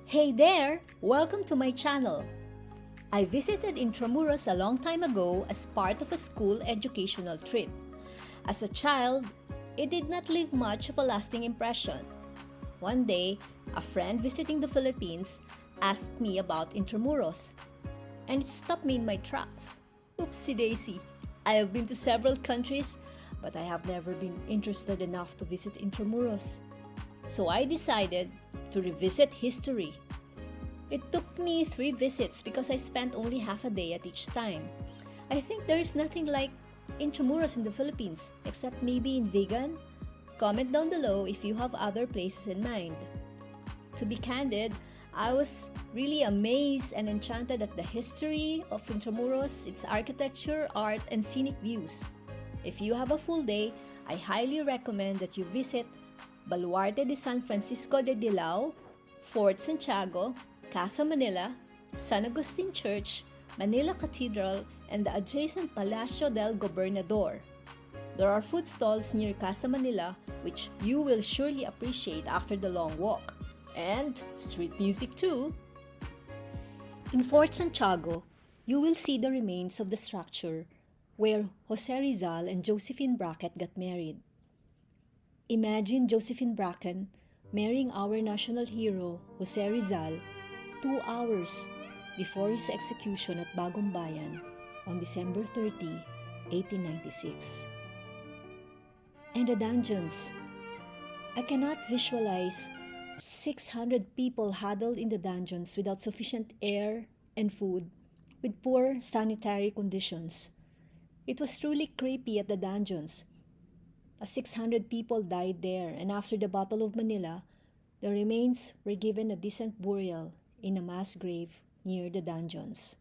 Hey there! Welcome to my channel. I visited Intramuros a long time ago as part of a school educational trip. As a child, it did not leave much of a lasting impression. One day, a friend visiting the Philippines asked me about Intramuros, and it stopped me in my tracks. Oopsie daisy! I have been to several countries, but I have never been interested enough to visit Intramuros. So I decided to revisit history. It took me 3 visits because I spent only half a day at each time. I think there is nothing like Intramuros in the Philippines except maybe in Vigan. Comment down below if you have other places in mind. To be candid, I was really amazed and enchanted at the history of Intramuros, its architecture, art, and scenic views. If you have a full day, I highly recommend that you visit Baluarte de San Francisco de Dilao, Fort Santiago, Casa Manila, San Agustin Church, Manila Cathedral, and the adjacent Palacio del Gobernador. There are food stalls near Casa Manila which you will surely appreciate after the long walk. And street music too. In Fort Santiago, you will see the remains of the structure where Jose Rizal and Josephine Brackett got married. Imagine Josephine Bracken marrying our national hero, Jose Rizal, 2 hours before his execution at Bagong Bayan on December 30, 1896. And the dungeons. I cannot visualize 600 people huddled in the dungeons without sufficient air and food, with poor sanitary conditions. It was truly creepy at the dungeons. 600 people died there, and after the Battle of Manila, the remains were given a decent burial in a mass grave near the dungeons.